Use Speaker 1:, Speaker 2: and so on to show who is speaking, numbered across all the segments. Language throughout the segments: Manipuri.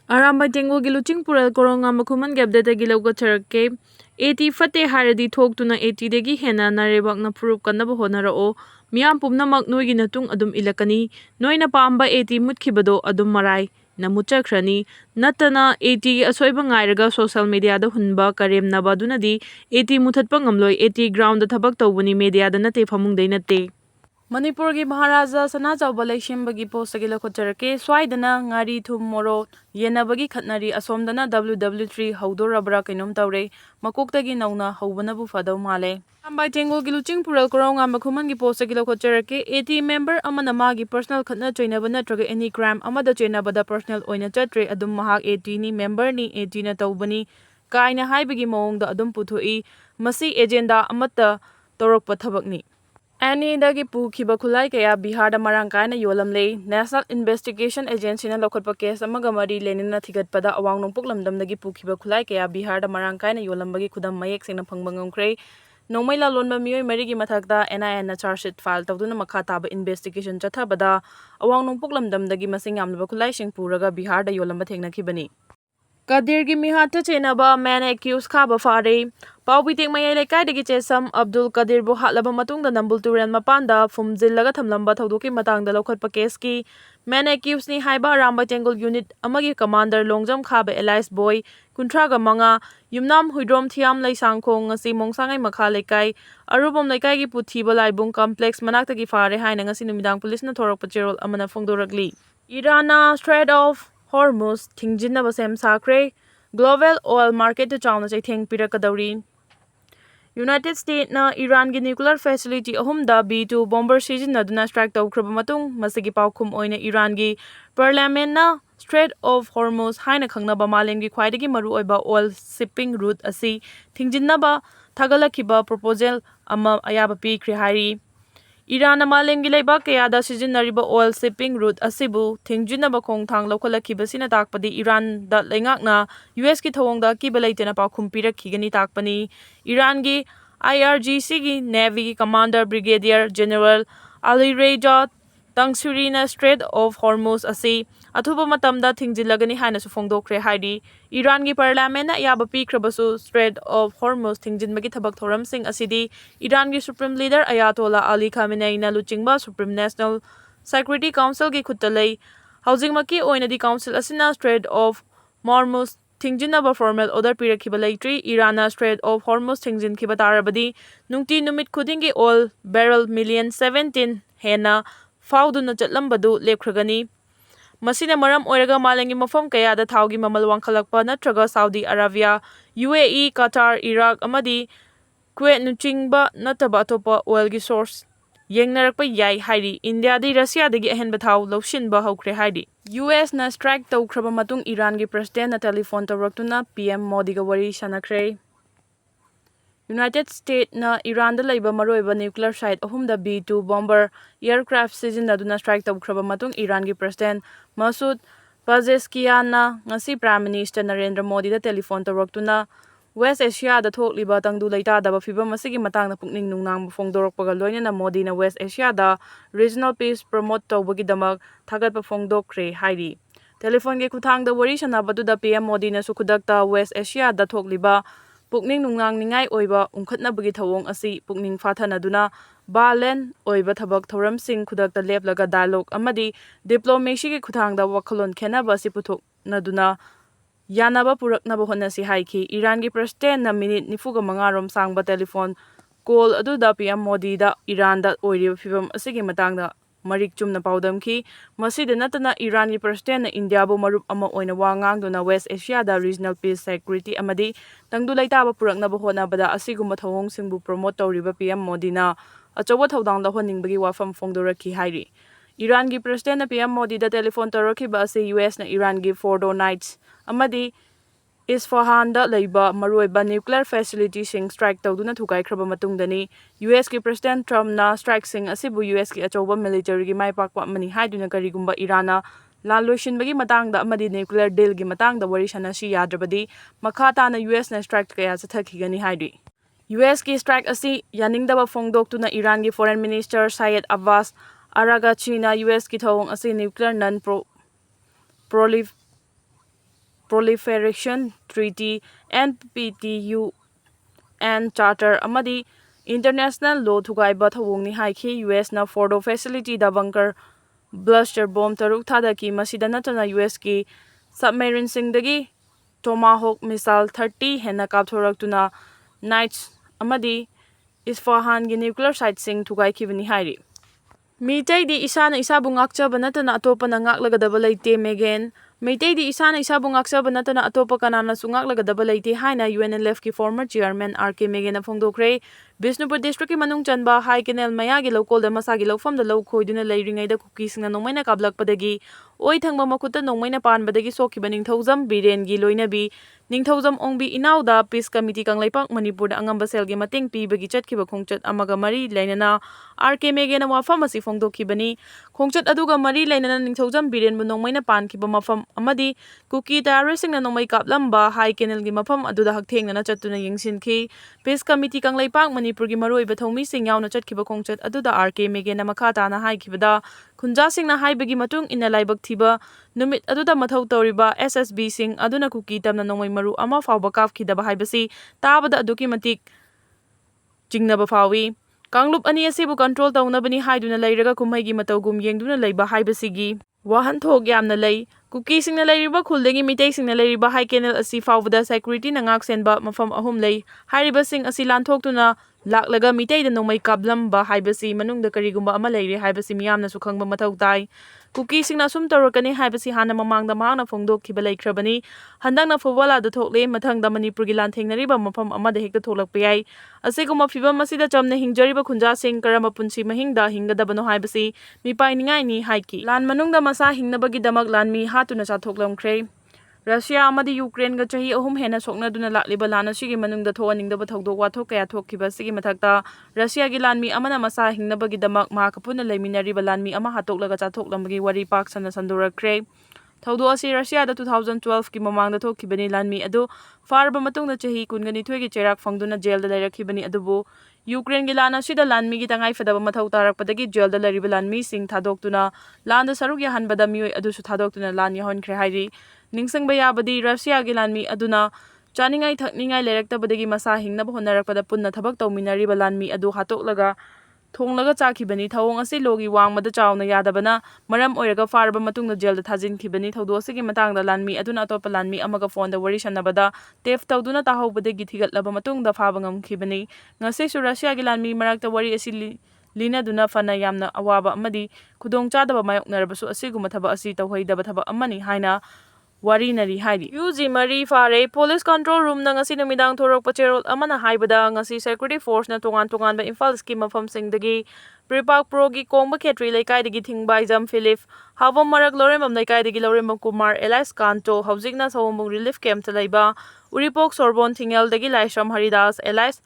Speaker 1: Aramba Tengo Giluching Pural Korongamba Kuman Gabdeta Giloga Cherke, 80 Fate Haradi talk to na 80 degi hena narebak na Puruk Kanaba Honara o, Miam Pumna Magnoigi Natung Adum Ilakani, Noina Pamba 80 Mutkibado Adum Marai, Namucha Krani, Natana 80 Asoibang Iraga social media the Hunba Karem Nabadunadi, 80 Mutat Pangamloy, 80 ground the Tabak Tobuni media the Nate Famung de Nate. Manipur ki Maharaja Sana Chawbalai Shimbagi Postagila Kotarake, Swidana, Ngari Thum Moro, Yenabagi Katnari, Asomdana WW3, Haudora Brakinum Taure, Makuktagi Nauna, Haubanabu Fado Male. By Tango Giluching Pural Korongamba Kumangi Postagila Kotarake, 80 member Amanamagi personal Katna Chainabana Traga any crime, Amada Chainabada personal Oina Chatre, Adum Mahak 80 ni member ni 80 na Taubani, Kaina Haibagi Mong the Adum Putui, Masi agenda Amata Torok Pathabakni. Ani dagi pukiba khulai kaya Bihar da marang kaina yolamle National Investigation Agency na lokotpa case amaga mari lenina thigatpada awang nongpok lamdam dagi pukiba khulai kaya Bihar da marang kaina yolambagi khudam mayek singna phangbangam kre nongmaila lonba miyoi marigi mathakda NIN na charge sheet file tawduna makha taba investigation chathabada awang nongpok lamdam dagi masing yamlaba khulai sing puraga Bihar da yolamba thengna khibani Kadirgi mihata chenaba man accused khaba fare Paubitek mayai lekai degi chesam Abdul Kadir bu hatlaba matungda nambul turan mapanda fumjillaga thamlamba thaudoki matangda lokhatpa case ki man accused ni haiba Aramba Tengul unit amagi commander Longjam khaba Elias boy kuntraga manga yumnam huidrom thiam laisangkhong ngasi mongsangai makha lekai arubom lekai gi puthiba laibung complex manakta gi fare haina ngasi numidang police na thorakpa cherol amana phongdoragli Irana Strait of Hormuz thingjinna basem sakre global oil market to chauna chai theng pirakadawri United States na Iran gi nuclear facility ahumda B2 bomber sizinaduna strike tawkraba matung masigi paukhum oina Iran gi parliament na Strait of Hormuz haina khangnaba malem gi khwaidagi maru oiba oil shipping route asi thingjinaba thagalakhiba proposal ama ayaba pikre hairi Iran malem gi leibak kayada sizinariba oil shipping route asibu thingjinaba khongthang lokhalakibasina takpadi Iran da lengakna US ki thawongda kibalaitena paukhum pirakhigani takpani Iran gi IRGC gi Navy Commander Brigadier General Ali Reza Tangsurina Strait of Hormuz asi athuba matamda thingjilagani haina su phongdokre haidi Iran gi parliament na yaba pikhrabasu Strait of Hormuz thingjinbagi thabak thoram sing asidi Iran gi supreme leader Ayatollah Ali Khamenei na luchingba Supreme National Security Council gi khuttalei housingmaki oina di council asina Strait of Hormuz thingjinaba formal order pirakhiba leitri Irana Strait of Hormuz thingjinkiba tarabadi nungti numit khudingi oil barrel million 17 hena fauduna chatlambadu lepkhragani Masina maram oiraga malangi mafam kayada thaugi mamal wangkhalakpa natraga Saudi Arabia, UAE, Qatar, Iraq amadi Kuwait nuchingba nataba atopa oil gi source yengnarakpa yai hairi India di Russia dagi ahenba thau lawshinba hawkre hairi US na strike tawkraba matung Iran gi president na telephone tawraktuna PM Modi ga wari sanakre United States na Iran da laiba maroiba nuclear site ahumda B2 bomber aircraft sizinaduna strike tawkraba matung Iran gi president Masoud Pezeshkian na ngasi Prime Minister Narendra Modi da telephone tawraktuna West Asia da thokliba tangdu leitadaba fibam asigi matangna pukning nungnang phongdorokpaga loinana Modi na West Asia da regional peace promote tawbagi damak thagatpa phongdokre hairi telephone ge kuthangda wari sanabadu PM Modi na sukudakta West Asia da thokliba Pukning nungang ningai oiba ungkhatnabagi thawong asi pukning fathanaduna balen oiba thabak thoram sing khudakta leplaga dialogue amadi diplomacy gi khuthangda wakhalon khenaba si puthok naduna yanaba puraknaba honasi haiki Iran gi president na minute 95 rom sangba telephone call aduda PM Modi da Iran da oiriba phibam asigi matangda marik chumna paudamki masida natana Iran gi president na India bu marup ama oina wangangduna West Asia da regional peace security amadi tangdu laitaba puraknaba honabada asigumba thawong singbu promote tawriba PM Modi na achawa thawdangda honingbagi wafam phongdorakhi hairi Iran gi president na PM Modi da telephone tawrakhiba ase US na Iran gi Fordo Nights amadi Isfahan da leiba maroiba nuclear facility sing strike tawduna thukaikraba matungdani US ki president Trump na strike sing asibu US ki achoba military gi maipakwa mani haiduna karigumba Irana laloshinbagi matangda amadi nuclear deal gi matangda wari sanasi yadrabadi makhata na US na strike kaya chathakigani haidi US ki strike asi yaningdaba phongdoktuna Iran gi foreign minister Syed Abbas Aragachi na US ki thawong asi nuclear non Proliferation Treaty (NPT) UN Charter amadi international law thugaiba thawongni haikhi US na Fordo facility da bunker blaster bomb taruk thadaki masida natana US ki submarine singdagi Tomahawk missile 30 hena kapthoraktuna Knights amadi Isfahan gi nuclear site sing thugai khibani hairi Mitei di isana isabu ngakchaba natana atopa na ngaklagadaba leite Megan Mitei di isana isabu ngakchaba natana atopa kanana su ngaklagadaba leite haina UNLF ki former chairman RK Megan na phongdokre Bishnupur district ki manung chanba High Canal mayagi lokol da masagi lofam da low khoiduna leiringai da kuki singa nongmaina kablakpadagi oi thangba makuta nongmaina panbadagi sokiba ningthaujam Biren gi loinabi ningthaujam ongbi inauda peace committee kanglaipak Manipur da angamba selgi mating pibagi chatkiba khongchat amaga mari lainana RK Megan na wafam asi phongdokhibani khongchat aduga mari lainana ningthaujam Biren bu nongmaina pankiba mafam amadi kuki terroristing na nongmai kaplamba High Canal gi mafam aduda hakthengna chatuna yengsinki peace committee kanglaipak Manipur gi maroi bathomi sing yauna chatkiba khongchat aduda RK Megan na makhata na haikibada khunja sing na haibagi matung ina laibak thiba numit aduda mathau toriba SSB sing aduna kuki tamna nongmai maru ama fawba kafkhidaba haibasi tabada aduki matik jingnaba fawi Kanglup ani asibu control taunabani haiduna leiraga kumhaigi matawgum yengduna leiba haibasigi wahanthok yamna lei kuki singna leiriba khuldegi mitei singna leiriba High Canal asi fawbada security na ngak senba mafam ahum lei hariba sing asi lanthokduna laklaga mitei da nongmai kablamba haibasi manungda karigumba ama leire haibasi miyamna su khangba mathau tai kuki singna sum tawrakani haibasi hana mamangda mahangna phongdokhiba leikrabani handangna fobala da thokle mathangda Manipur gi lanthengnariba mafam amada hekta tholakpa yai asiguma fibam masida chamna hingjariba khunja sing karama punsi mahingda hingadabano haibasi mipainingai ni haiki lan manungda masa hingnabagi damak lanmi hatuna chathoklamkhre Russia amadi Ukraine ga chahi ahum hena soknaduna lakliba lana sigi manungda thoaningdaba thodok wathok kaya thokhiba sigi mathakta Russia gi lanmi amana masa hingnabagi damak mahakapuna leiminariba lanmi ama hatoklaga chathoklamagi wari pak sana sandurakre Thaudo asi Russia da 2012 ki mamangda thokhibani lanmi adu farba matungda chahi kungani thoigi cherak phangduna jail da lairakibani adubu Ukraine gi lana sida lanmi gi tangai fadaba mathau tarakpadagi jail da lariba lanmi sing thadoktuna landa saruk ya hanbada mioi adu su thadoktuna lan yahonkhre hairi ningsangba yabadi Russia gi lanmi aduna chaningai thakningai leraktabadagi masa hingnaba honarakpada punna thabak tawminariba lanmi adu hatoklaga thonglaga chakhibani thawong asi logi wangmada chawna yadabana maram oiraga farba matungda jail da thajinkhibani thawdo asigi matangda lanmi aduna atopa lanmi amaga phone da wari sanabada tef tawduna tahawbadagi thigatlaba matungda phaba ngamkhibani ngase su Russia gi lanmi marakta wari asi Lina duna fana yamna awaba amadi khudong chadaba mayoknarabasu asiguma thaba asi tawhaidaba thaba amani haina Wari nari hairi. UG Mari Fare Police Control Room na ngasi numidang thorok pacherol amana haibada ngasi Security Force na tungan ba Imphal scheme mafam singdagi Pripak Progi Kongba Ketri Laikai dagi Thingbai Jam Philip Havam Marak Loremam Laikai dagi Loremam Kumar Elias Kanto Haujik na Sawambung Relief Camp talaiba Uripok Sorbon Thingel dagi Laishram Haridas Elias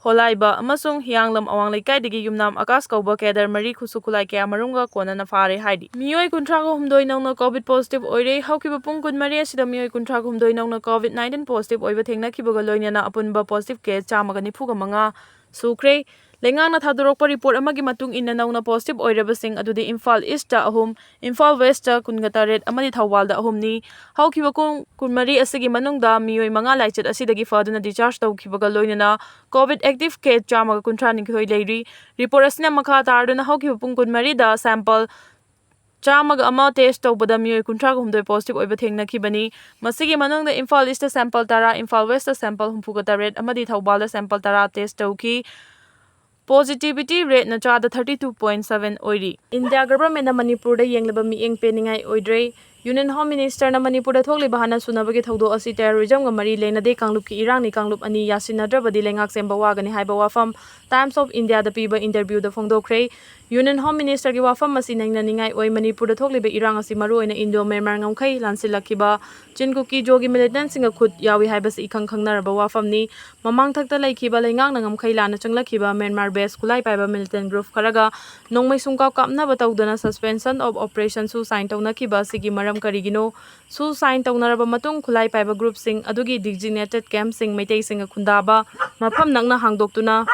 Speaker 1: Holaiba amasung Hianglam Awang Laikai dagi Yumnam Akas Kauba Kedar Mari Khusukulai Kaya Marunga Kona na Fare haidi. Miyoi kuntrago humdoi nangna COVID positive oire haukiba pung kun Maria sida miyoi kuntrago humdoi nangna COVID-19 positive oiba thengna kibaga loinana apunba positive case chamaga nifuga manga sukre lengang na thadorokpa report amagi matung inna nangna positive oirabasing adudi Imphal East ta ahum Imphal West ta kungata red amadi Thawal da ahum ni haukiba kun mari asigi manungda miyoi manga laichat asidagi faduna discharge tawkibaga loinana COVID active case chamaga kuntra ninkhoi leiri report asina makha tarduna haukiba pung kun mari da sample Chamaga ama test tawbada miyoi kuntraga humdoi positive oiba thengnakhibani masigi manungda Imphal East ta sample tara Imphal West ta sample humpuga red amadi Thawbal da sample tara test tawki Positivity rate na chada 32.7 oiri. India government na Manipur da yenglaba mieng peningai oidre. Union Home Minister na Manipur da thokli bahana sunabagi thawdo asi terrorism ga mari lena de kanglup ki irang ni kanglup ani yasinnadrabadi lengak semba wagani haiba wafam Times of India da piba interview da phongdokre. Union Home Minister ki wafam masi nangna ningai oi Manipur da thokli ba irang asi maru oina Indo Myanmar ngamkhai lansilakiba Chinkuki jogi militant singa khut yawi haiba si ikhang khangnaraba wafam ni mamang thakta laikhiba lengang na ngamkhai lana changlakiba Myanmar base kulai paiba militant group kharaga nongmai sungkaw kapna batawdana suspension of operation su sign tawnakiba sigi maram karigino su sign tawnaraba matung khulai paiba group sing adugi designated camp sing meitei singa khundaba mafam nangna hangdoktuna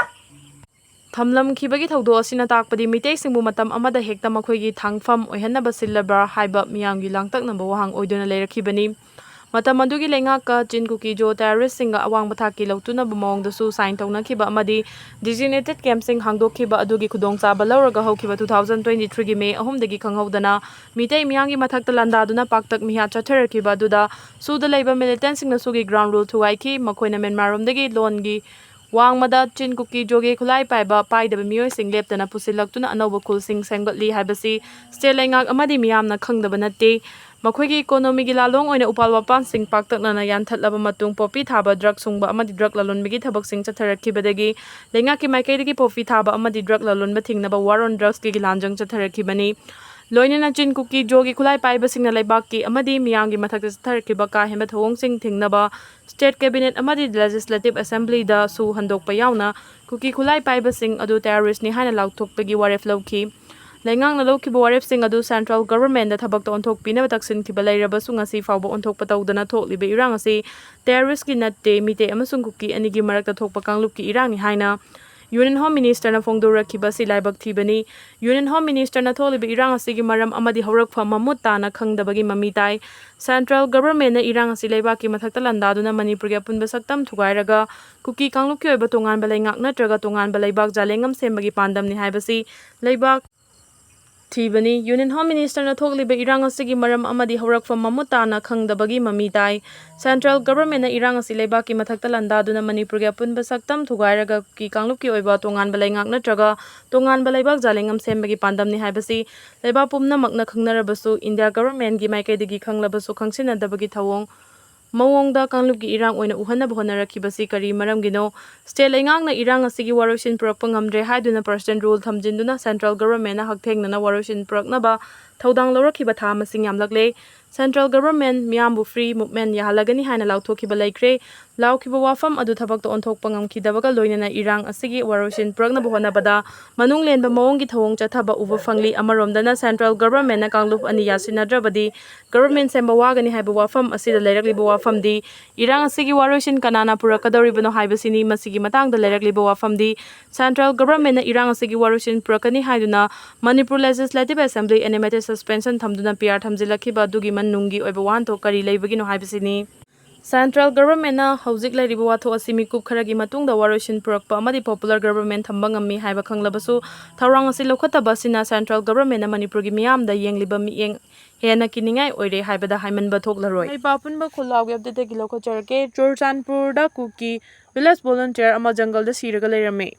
Speaker 1: Thamlam khibagi thawdo asina takpadi mitei singbu matam amada hekta makhoigi thangfam oihanna basilaba haiba miyamgi langtak namba wahang oidona leirakhibani ꯃꯇꯝ ꯑꯗꯨꯒꯤ ꯂꯩꯉꯥꯛꯀ ꯆꯤꯟ ꯀꯨꯀꯤ ꯖꯣ ꯇꯦꯔꯣꯔꯤꯁꯁꯤꯡꯒ ꯑꯋꯥꯡꯕ ꯊꯥꯛꯀꯤ ꯂꯧꯇꯨꯅꯕ ꯃꯑꯣꯡꯗꯁꯨ ꯁꯥꯏꯟ ꯇꯧꯅꯈꯤꯕ ꯑꯃꯗꯤ ꯗꯤꯖꯤꯒꯅꯦꯇꯦꯗ ꯀꯦꯝꯞꯁꯤꯡ ꯍꯥꯡꯗꯣꯛꯈꯤꯕ ꯑꯗꯨꯒꯤ ꯈꯨꯗꯣꯡꯆꯥꯕ ꯂꯧꯔꯒ ꯍꯧꯈꯤꯕ 2023ꯒꯤ ꯃꯦ 3ꯗꯒꯤ ꯈꯪꯍꯧꯗꯅ ꯃꯤꯇꯩ ꯃꯤꯌꯥꯝꯒꯤ ꯃꯊꯛꯇ ꯂꯥꯟꯗꯥꯗꯨꯅ ꯄꯥꯛꯇꯛ ꯃꯤꯍꯥꯠ ꯆꯠꯊꯔꯛꯈꯤꯕ ꯑꯗꯨꯗ ꯁꯨꯗ ꯂꯩꯕ ꯃꯤꯂꯤꯇꯦꯟꯠꯁꯤꯡꯅꯁꯨꯒꯤ ꯒ꯭ꯔꯥꯎꯟ ꯔꯨꯜ ꯊꯨꯒꯥꯏꯈꯤ꯫ ꯃꯈꯣꯏꯅ ꯃ꯭ꯌꯥꯟꯃꯥꯔꯔꯣꯝꯗꯒꯤ ꯂꯣꯟꯒꯤ ꯋꯥꯡꯃꯗ ꯆꯤꯟ ꯀꯨꯀꯤ ꯖꯣꯒꯤ ꯈꯨꯠꯂꯥꯏ ꯄꯥꯏꯗꯕ ꯃꯤꯑꯣꯏꯁꯤꯡ ꯂꯦꯞꯇꯅ ꯄꯨꯁꯤꯜꯂꯛꯇꯨꯅ ꯑꯅꯧꯕ ꯈꯨꯜꯁꯤꯡ ꯁꯦꯝꯒꯠꯂꯤ ꯍꯥꯏꯕꯁꯤ ꯁ꯭ꯇꯦꯠ ꯂꯩꯉꯥꯛ ꯑꯃꯗꯤ ꯃꯤꯌꯥꯝꯅ ꯈꯪꯗꯕ ꯅꯠꯇꯦ꯫ ꯃꯈꯣꯏꯒꯤ ꯏꯀꯣꯅꯣꯃꯤꯒꯤ ꯂꯥꯂꯣꯡ ꯑꯣꯏꯅ ꯎꯄꯥꯜ ꯋꯥꯄꯥꯟꯁꯤꯡ ꯄꯥꯛꯇꯛꯅꯅ ꯌꯥꯟꯊꯠꯂꯕ ꯃꯇꯨꯡ ꯄꯣꯄꯤ ꯊꯥꯕ, ꯗ꯭ꯔꯒ ꯁꯨꯡꯕ ꯑꯃꯗꯤ ꯗ꯭ꯔꯒ ꯂꯂꯣꯟꯕꯒꯤ ꯊꯕꯛꯁꯤꯡ ꯆꯠꯊꯔꯛꯈꯤꯕꯗꯒꯤ ꯂꯩꯉꯥꯛꯀꯤ ꯃꯥꯏꯀꯩꯗꯒꯤ ꯄꯣꯄꯤ ꯊꯥꯕ ꯑꯃꯗꯤ ꯗ꯭ꯔꯒ ꯂꯂꯣꯟꯕ ꯊꯤꯡꯅꯕ ꯋꯥꯔ ꯑꯣꯟ ꯗ꯭ꯔꯒꯁꯀꯤ ꯂꯥꯟꯖꯪ ꯆꯠꯊꯔꯛꯈꯤꯕꯅꯤ꯫ ꯂꯣꯏꯅꯅ ꯆꯤꯟ ꯀꯨꯀꯤ ꯖꯣꯒꯤ ꯈꯨꯠꯂꯥꯏ ꯄꯥꯏꯕꯁꯤꯡꯅ ꯂꯩꯕꯥꯛꯀꯤ ꯑꯃꯗꯤ ꯃꯤꯌꯥꯝꯒꯤ ꯃꯊꯛꯇ ꯆꯠꯊꯔꯛꯈꯤꯕ ꯀꯥ ꯍꯦꯟꯕ ꯊꯧꯑꯣꯡꯁꯤꯡ ꯊꯤꯡꯅꯕ ꯁ꯭ꯇꯦꯠ ꯀꯦꯕꯤꯅꯦꯠ ꯑꯃꯗꯤ ꯂꯦꯖꯤꯁꯂꯦꯇꯤꯕ ꯑꯦꯁꯦꯝꯕ꯭ꯂꯤꯗꯁꯨ ꯍꯟꯗꯣꯛꯄ ꯌꯥꯎꯅ ꯀꯨꯀꯤ ꯈꯨꯠꯂꯥꯏ ꯄꯥꯏꯕꯁꯤꯡ ꯑꯗꯨ ꯇꯦꯔꯣꯔꯤꯁ꯭ꯠꯅꯤ ꯍꯥꯏꯅ ꯂꯥꯎꯊꯣꯛꯄꯒꯤ ꯋꯥꯔꯦꯞ ꯂꯧꯈꯤ꯫ ꯂꯩꯉꯥꯛꯅ ꯂꯧꯈꯤꯕ ꯋꯥꯔꯦꯞꯁꯤꯡ ꯑꯗꯨ ꯁꯦꯟꯇ꯭ꯔꯦꯜ ꯒꯚꯔꯟꯃꯦꯟꯠꯗ ꯊꯕꯛꯇ ꯑꯣꯟꯊꯣꯛꯄꯤꯅꯕ ꯇꯛꯁꯤꯟꯈꯤꯕ ꯂꯩꯔꯕꯁꯨ ꯉꯁꯤ ꯐꯥꯎꯕ ꯑꯣꯟꯊꯣꯛꯄ ꯇꯧꯗꯅ ꯊꯣꯛꯂꯤꯕ ꯏꯔꯥꯡ ꯑꯁꯤ ꯇꯦꯔꯣꯔꯤꯁ꯭ꯠꯀꯤ ꯅꯠꯇꯦ, ꯃꯤꯇꯩ ꯑꯃꯁꯨꯡ ꯀꯨꯀꯤ ꯑꯅꯤꯒꯤ ꯃꯔꯛꯇ ꯊꯣꯛꯄ ꯀꯥꯡꯂꯨꯞꯀꯤ ꯏꯔꯥꯡꯅꯤ ꯍꯥꯏꯅ ꯌꯨꯅꯤꯌꯟ ꯍꯣꯝ ꯃꯤꯅꯤꯁꯇꯔꯅ ꯐꯣꯡꯗꯣꯔꯛꯈꯤꯕ ꯑꯁꯤ ꯂꯥꯏꯕꯛ ꯊꯤꯕꯅꯤ꯫ ꯌꯨꯅꯤꯌꯟ ꯍꯣꯝ ꯃꯤꯅꯤꯁꯇꯔꯅ ꯊꯣꯛꯂꯤꯕ ꯏꯔꯥꯡ ꯑꯁꯤꯒꯤ ꯃꯔꯝ ꯑꯃꯗꯤ ꯍꯧꯔꯛꯐꯝ ꯃꯃꯨꯠ ꯇꯥꯅ ꯈꯪꯗꯕꯒꯤ ꯃꯃꯤ ꯇꯥꯏ꯫ ꯁꯦꯟꯇ꯭ꯔꯦꯜ ꯒꯚꯔꯟꯃꯦꯟꯠꯅ ꯏꯔꯥꯡ ꯑꯁꯤ ꯂꯩꯕꯥꯛꯀꯤ ꯃꯊꯛꯇ ꯂꯥꯟꯗꯥꯗꯨꯅ ꯃꯅꯤꯄꯨꯔꯒꯤ ꯑꯄꯨꯟꯕ ꯁꯛꯇꯝ ꯊꯨꯒꯥꯏꯔꯒ ꯀꯨꯀꯤ ꯀꯥꯡꯂꯨꯞꯀꯤ ꯑꯣꯏꯕ ꯇꯣꯉꯥꯟꯕ ꯂꯩꯉꯥꯛ ꯅꯠꯇ꯭ꯔꯒ ꯇꯣꯉꯥꯟꯕ ꯂꯩꯕꯥꯛ ꯖꯥꯂꯦꯡꯉꯝ ꯁꯦꯝꯕꯒꯤ ꯄꯥꯟꯗꯝꯅꯤ ꯍꯥꯏꯕꯁꯤ ꯂꯩꯕꯥꯛ ꯊꯤꯕꯅꯤ꯫ ꯌꯨꯅꯤꯌꯟ ꯍꯣꯝ ꯃꯤꯅꯤꯁꯇꯔꯅ ꯊꯣꯛꯂꯤꯕ ꯏꯔꯥꯡ ꯑꯁꯤꯒꯤ ꯃꯔꯝ ꯑꯃꯗꯤ ꯍꯧꯔꯛꯐꯝ ꯃꯃꯨꯠ ꯇꯥꯅ ꯈꯪꯗꯕꯒꯤ ꯃꯃꯤ ꯇꯥꯏ꯫ ꯁꯦꯟꯇ꯭ꯔꯦꯜ ꯒꯚꯔꯟꯃꯦꯟꯠꯅ ꯏꯔꯥꯡ ꯑꯁꯤ ꯂꯩꯕꯥꯛꯀꯤ ꯃꯊꯛꯇ ꯂꯥꯟꯗꯥꯗꯨꯅ ꯃꯅꯤꯄꯨꯔꯒꯤ ꯑꯄꯨꯟꯕ ꯁꯛꯇꯝ ꯊꯨꯒꯥꯏꯔꯒ ꯀꯨꯀꯤ ꯀꯥꯡꯂꯨꯞꯀꯤ ꯑꯣꯏꯕ ꯇꯣꯉꯥꯟꯕ ꯂꯩꯉꯥꯛ ꯅꯠꯇ꯭ꯔꯒ ꯇꯣꯉꯥꯟꯕ ꯂꯩꯕꯥꯛ ꯖꯥꯂꯦꯡꯉꯝ ꯁꯦꯝꯕꯒꯤ ꯄꯥꯟꯗꯝꯅꯤ ꯍꯥꯏꯕꯁꯤ ꯂꯩꯕꯥꯛ ꯄꯨꯝꯅꯃꯛꯅ ꯈꯪꯅꯔꯕꯁꯨ ꯏꯟꯗꯤꯌꯥ ꯒꯚꯔꯟꯃꯦꯟꯠꯒꯤ ꯃꯥꯏꯀꯩꯗꯒꯤ ꯈꯪꯂꯕꯁꯨ ꯈꯪꯁꯤꯟꯅꯗꯕꯒꯤ ꯃꯑꯣꯡꯗ ꯀꯥꯡꯂꯨꯞꯀꯤ ꯏꯔꯥꯡ ꯑꯣꯏꯅ ꯎꯍꯟꯅꯕ ꯍꯣꯠꯅꯔꯛꯈꯤꯕꯁꯤ ꯀꯔꯤ ꯃꯔꯝꯒꯤꯅꯣ? ꯁ꯭ꯇꯦꯠ ꯂꯩꯉꯥꯛꯅ ꯏꯔꯥꯡ ꯑꯁꯤꯒꯤ ꯋꯥꯔꯣꯏꯁꯤꯟ ꯄꯨꯔꯛꯄ ꯉꯝꯗ꯭ꯔꯦ ꯍꯥꯏꯗꯨꯅ ꯄꯔꯁꯅꯦꯜ ꯔꯨꯜ ꯊꯝꯖꯤꯟꯗꯨꯅ ꯁꯦꯟꯇ꯭ꯔꯦꯜ ꯒꯚꯔꯟꯃꯦꯟꯠꯅ ꯍꯛꯊꯦꯡꯅꯅ ꯋꯥꯔꯣꯏꯁꯤꯟ ꯄꯨꯔꯛꯅꯕ ꯊꯧꯗꯥꯡ ꯂꯧꯔꯛꯈꯤꯕ ꯊꯥ ꯃꯁꯤꯡ ꯌꯥꯝꯂꯛꯂꯦ꯫ ꯁꯦꯟꯇ꯭ꯔꯦꯜ ꯒꯚꯔꯟꯃꯦꯟꯠ ꯃꯤꯌꯥꯝꯕꯨ ꯐ꯭ꯔꯤ ꯃꯨꯚꯃꯦꯟꯠ ꯌꯥꯍꯜꯂꯒꯅꯤ ꯍꯥꯏꯅ ꯂꯥꯎꯊꯣꯛꯈꯤꯕ ꯂꯩꯈ꯭ꯔꯦ꯫ ꯂꯥꯎꯈꯤꯕ ꯋꯥꯐꯝ ꯑꯗꯨ ꯊꯕꯛꯇ ꯑꯣꯟꯊꯣꯛꯄ ꯉꯝꯈꯤꯗꯕꯒ ꯂꯣꯏꯅꯅ ꯏꯔꯥꯡ ꯑꯁꯤꯒꯤ ꯋꯥꯔꯣꯏꯁꯤꯟ ꯄꯨꯔꯛꯅꯕ ꯍꯣꯠꯅꯕꯗ ꯃꯅꯨꯡ ꯂꯦꯟꯕ ꯃꯑꯣꯡꯒꯤ ꯊꯧꯑꯣꯡ ꯆꯠꯊꯕ ꯎꯕ ꯐꯪꯂꯤ꯫ ꯑꯃꯔꯣꯝꯗꯅ ꯁꯦꯟꯇ꯭ꯔꯦꯜ ꯒꯚꯔꯟꯃꯦꯟꯠꯅ ꯀꯥꯡꯂꯨꯞ ꯑꯅꯤ ꯌꯥꯁꯤꯟꯅꯗ꯭ꯔꯕꯗꯤ ꯒꯚꯔꯟꯃꯦꯟꯠ ꯁꯦꯝꯕ ꯋꯥꯒꯅꯤ ꯍꯥꯏꯕ ꯋꯥꯐꯝ ꯑꯁꯤꯗ ꯂꯩꯔꯛꯂꯤꯕ ꯋꯥꯐꯝꯗꯤ ꯏꯔꯥꯡ ꯑꯁꯤꯒꯤ ꯋꯥꯔꯣꯏꯁꯤꯟ ꯀꯅꯥꯅ ꯄꯨꯔꯛꯀꯗꯧꯔꯤꯕꯅꯣ ꯍꯥꯏꯕꯁꯤꯅꯤ꯫ ꯃꯁꯤꯒꯤ ꯃꯇꯥꯡꯗ ꯂꯩꯔꯛꯂꯤꯕ ꯋꯥꯐꯝꯗꯤ ꯁꯦꯟꯇ꯭ꯔꯦꯜ ꯒꯚꯔꯟꯃꯦꯟꯠꯅ ꯏꯔꯥꯡ ꯑꯁꯤꯒꯤ ꯋꯥꯔꯣꯏꯁꯤꯟ ꯄꯨꯔꯛꯀꯅꯤ ꯍꯥꯏꯗꯨꯅ Manipur legislative assembly animated suspension ꯊꯝꯗꯨꯅ PR ꯊꯝꯖꯤꯜꯂꯛꯈꯤꯕ ꯑꯗꯨꯒꯤ ꯃꯅꯨꯡꯒꯤ ꯑꯣꯏꯕ ꯋꯥꯍꯟꯊꯣꯛ ꯀꯔꯤ ꯂꯩꯕꯒꯤꯅꯣ ꯍꯥꯏꯕꯁꯤꯅꯤ꯫ ꯁꯦꯟꯇ꯭ꯔꯦꯜ ꯒꯚꯔꯟꯃꯦꯟꯠꯅ ꯍꯧꯖꯤꯛ ꯂꯩꯔꯤꯕ ꯋꯥꯊꯣꯛ ꯑꯁꯤ ꯃꯤꯀꯨꯞ ꯈꯔꯒꯤ ꯃꯇꯨꯡꯗ ꯋꯥꯔꯣꯏꯁꯤꯟ ꯄꯨꯔꯛꯄ ꯑꯃꯗꯤ ꯄꯣꯄꯨꯂꯔ ꯒꯚꯔꯟꯃꯦꯟꯠ ꯊꯝꯕ ꯉꯝꯃꯤ ꯍꯥꯏꯕ ꯈꯪꯂꯕꯁꯨ ꯊꯧꯔꯥꯡ ꯑꯁꯤ ꯂꯧꯈꯠꯇꯕ ꯑꯁꯤꯅ ꯁꯦꯟꯇ꯭ꯔꯦꯜ ꯒꯚꯔꯟꯃꯦꯟꯠꯅ ꯃꯅꯤꯄꯨꯔꯒꯤ ꯃꯤꯌꯥꯝꯗ ꯌꯦꯡꯂꯤꯕ ꯃꯤꯠꯌꯦꯡ ꯍꯦꯟꯅ ꯀꯤꯅꯤꯡꯉꯥꯏ ꯑꯣꯏꯔꯦ ꯍꯥꯏꯕꯗ ꯍꯥꯏꯃꯟꯕ ꯊꯣꯛꯂꯔꯣꯏ꯫ ꯂꯩꯕꯥꯛ ꯑꯄꯨꯟꯕ ꯈꯨꯜꯂꯥꯎꯒꯤ ꯑꯞꯗꯦꯠꯇꯒꯤ ꯂꯧꯈꯠꯆꯔꯛꯀꯦ꯫ ꯆꯨꯔꯆꯥꯟꯄꯨꯔꯗ ꯀꯨꯀꯤ ꯚꯤꯂꯦꯖ ꯚꯣꯂꯨꯟꯇꯤꯌꯔ ꯑꯃ ꯖꯪꯒꯜꯗ ꯁꯤꯔꯒ ꯂꯩꯔꯝꯃꯤ꯫